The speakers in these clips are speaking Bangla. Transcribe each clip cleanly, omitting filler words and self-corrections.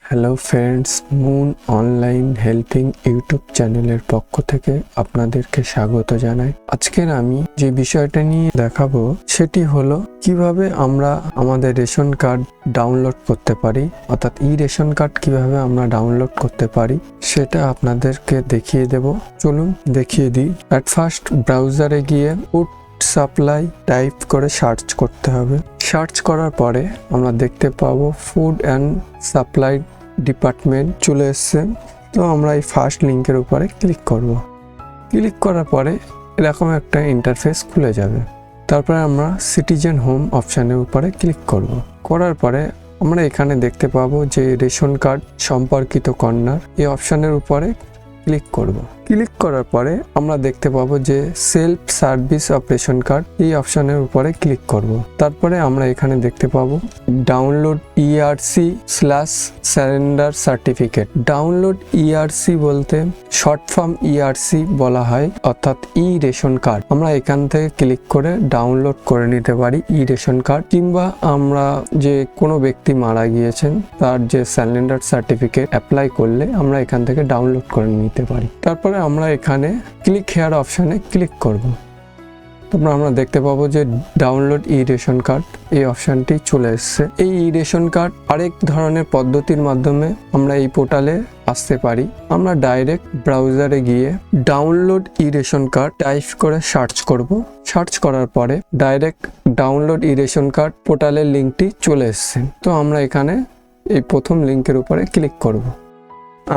Hello friends, moon online helping YouTube চ্যানেলের পক্ষ থেকে আপনাদেরকে স্বাগত জানাই। আজকের আমি যে বিষয়টা নিয়ে দেখাবো সেটি হলো কিভাবে আমরা আমাদের রেশন কার্ড ডাউনলোড করতে পারি, অর্থাৎ রেশন কার্ড কিভাবে আমরা ডাউনলোড করতে পারি সেটা আপনাদেরকে দেখিয়ে দেব। চলুন দেখিয়ে দিই। অ্যাট ফার্স্ট ব্রাউজারে গিয়ে ফুড সাপ্লাই টাইপ করে সার্চ করতে হবে। সার্চ করার পরে আমরা দেখতে পাবো ফুড অ্যান্ড সাপ্লাই ডিপার্টমেন্ট চলে এসছে। তো আমরা এই ফার্স্ট লিঙ্কের উপরে ক্লিক করব। ক্লিক করার পরে এরকম একটা ইন্টারফেস খুলে যাবে। তারপরে আমরা সিটিজেন হোম অপশানের উপরে ক্লিক করব। করার পরে আমরা এখানে দেখতে পাবো যে রেশন কার্ড সম্পর্কিত কর্নার, এই অপশানের উপরে ক্লিক করব। ক্লিক করার পরে আমরা দেখতে পাবো যে self service of ration card, এই অপশানের উপরে ক্লিক করব। তারপরে আমরা এখানে দেখতে পাবো ডাউনলোড ERC/সারেন্ডার সার্টিফিকেট। ডাউনলোড ERC বলতে শর্ট ফর্ম ERC বলা হয়, অর্থাৎ রেশন কার্ড। আমরা এখান থেকে ক্লিক করে ডাউনলোড করে নিতে পারি রেশন কার্ড, কিংবা আমরা যে কোনো ব্যক্তি মারা গিয়েছেন তার যে সারেন্ডার সার্টিফিকেট অ্যাপ্লাই করলে আমরা এখান থেকে ডাউনলোড করে নিতে পারি। তারপরে আমরা এখানে ক্লিক হেয়ার অপশানে ক্লিক করব। তারপর আমরা দেখতে পাবো যে ডাউনলোড রেশন কার্ড, এই অপশানটি চলে এসছে। এই রেশন কার্ড আরেক ধরনের পদ্ধতির মাধ্যমে আমরা এই পোর্টালে আসতে পারি। আমরা ডাইরেক্ট ব্রাউজারে গিয়ে ডাউনলোড রেশন কার্ড টাইপ করে সার্চ করব। সার্চ করার পরে ডাইরেক্ট ডাউনলোড রেশন কার্ড পোর্টালের লিঙ্কটি চলে এসছে। তো আমরা এখানে এই প্রথম লিঙ্কের উপরে ক্লিক করব।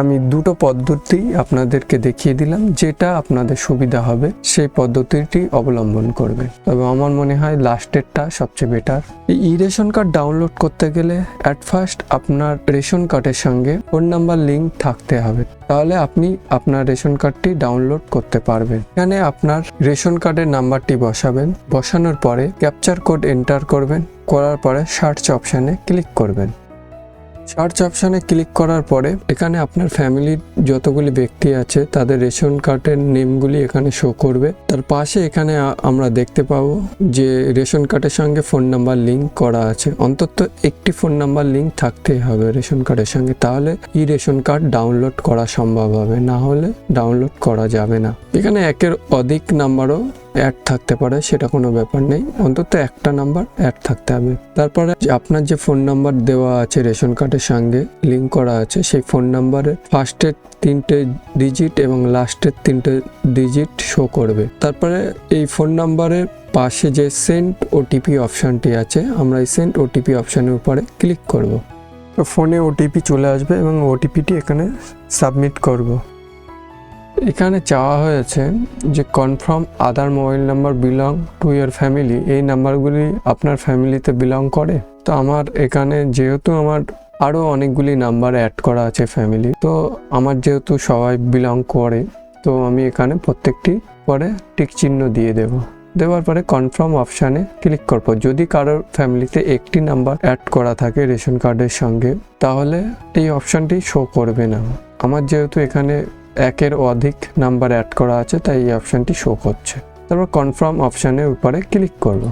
আমি দুটো পদ্ধতি আপনাদেরকে দেখিয়ে দিলাম, যেটা আপনাদের সুবিধা হবে সেই পদ্ধতিটি অবলম্বন করবে। তবে আমার মনে হয় লাস্টেরটা সবচেয়ে বেটার। এই রেশন কার্ড ডাউনলোড করতে গেলে অ্যাট ফার্স্ট আপনার রেশন কার্ডের সঙ্গে ফোন নাম্বার লিঙ্ক থাকতে হবে, তাহলে আপনি আপনার রেশন কার্ডটি ডাউনলোড করতে পারবেন। এখানে আপনার রেশন কার্ডের নাম্বারটি বসাবেন। বসানোর পরে ক্যাপচার কোড এন্টার করবেন। করার পরে সার্চ অপশানে ক্লিক করবেন। সার্চ অপশানে ক্লিক করার পরে এখানে আপনার ফ্যামিলির যতগুলি ব্যক্তি আছে তাদের রেশন কার্ডের নেমগুলি এখানে শো করবে। তার পাশে এখানে আমরা দেখতে পাবো যে রেশন কার্ডের সঙ্গে ফোন নাম্বার লিঙ্ক করা আছে। অন্তত একটি ফোন নাম্বার লিঙ্ক থাকতেই হবে রেশন কার্ডের সঙ্গে, তাহলে রেশন কার্ড ডাউনলোড করা সম্ভব হবে, না হলে ডাউনলোড করা যাবে না। এখানে একের অধিক নাম্বারও অ্যাড থাকতে পারে, সেটা কোনো ব্যাপার নেই, অন্তত একটা নাম্বার অ্যাড থাকতে হবে। তারপরে আপনার যে ফোন নাম্বার দেওয়া আছে রেশন কার্ডের সঙ্গে লিঙ্ক করা আছে, সেই ফোন নাম্বারে ফার্স্টের 3টে ডিজিট এবং লাস্টের 3টে ডিজিট শো করবে। তারপরে এই ফোন নাম্বারের পাশে যে সেন্ড OTP অপশানটি আছে, আমরা এই সেন্ড OTP অপশানের উপরে ক্লিক করব। তো ফোনে OTP চলে আসবে এবং OTPটি এখানে সাবমিট করব। এখানে চাওয়া হয়েছে যে confirm other mobile number belong to year family, এই নাম্বারগুলি আপনার ফ্যামিলিতে বিলং করে। তো আমার এখানে যেহেতু আমার আরও অনেকগুলি নাম্বার অ্যাড করা আছে ফ্যামিলি, তো আমার যেহেতু সবাই বিলং করে, তো আমি এখানে প্রত্যেকটি পরে টিক চিহ্ন দিয়ে দেব। দেওয়ার পরে কনফার্ম অপশানে ক্লিক করব। যদি কারোর ফ্যামিলিতে একটি নাম্বার অ্যাড করা থাকে রেশন কার্ডের সঙ্গে, তাহলে এই অপশানটি শো করবে না। আমার যেহেতু এখানে একের অধিক নাম্বার অ্যাড করা আছে, তাই এই অপশানটি শো করছে। তারপর কনফার্ম অপশানের উপরে ক্লিক করব।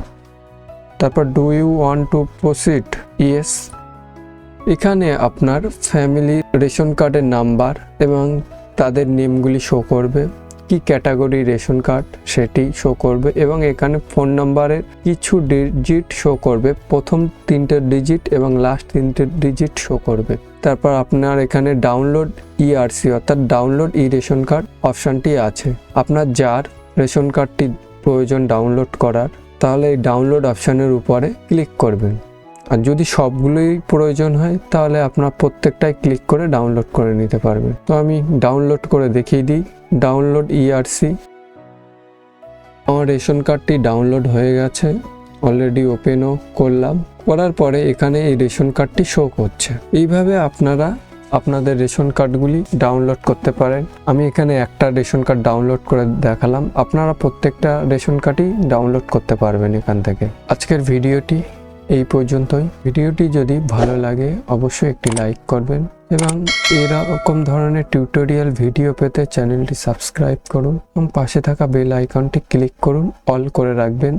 তারপর do you want to proceed, yes. এখানে আপনার ফ্যামিলি রেশন কার্ডের নাম্বার এবং তাদের নেমগুলি শো করবে, কি ক্যাটাগরি রেশন কার্ড সেটি শো করবে, এবং এখানে ফোন নাম্বারের কিছু ডিজিট শো করবে, প্রথম 3টে ডিজিট এবং লাস্ট 3টে ডিজিট শো করবে। তারপর আপনার এখানে ডাউনলোড ERC অর্থাৎ ডাউনলোড রেশন কার্ড অপশানটি আছে। আপনার যার রেশন কার্ডটি প্রয়োজন ডাউনলোড করার, তাহলে এই ডাউনলোড অপশানের উপরে ক্লিক করবেন। আর যদি সবগুলোই প্রয়োজন হয়, তাহলে আপনার প্রত্যেকটাই ক্লিক করে ডাউনলোড করে নিতে পারবেন। তো আমি ডাউনলোড করে দেখিয়ে দিই। ডাউনলোড ERC, আমার রেশন কার্ডটি ডাউনলোড হয়ে গেছে, অলরেডি ওপেনও করলাম। করার পরে এখানে এই রেশন কার্ডটি শো করছে। এইভাবে আপনারা আপনাদের রেশন কার্ডগুলি ডাউনলোড করতে পারেন। আমি এখানে একটা রেশন কার্ড ডাউনলোড করে দেখালাম, আপনারা প্রত্যেকটা রেশন কার্ডই ডাউনলোড করতে পারবেন এখান থেকে। আজকের ভিডিওটি এই পর্যন্তই। ভিডিওটি যদি ভালো লাগে অবশ্যই একটি লাইক করবেন এবং এরকম ধরনের টিউটোরিয়াল ভিডিও পেতে চ্যানেলটি সাবস্ক্রাইব করুন এবং পাশে থাকা বেল আইকনটি ক্লিক করুন, অল করে রাখবেন।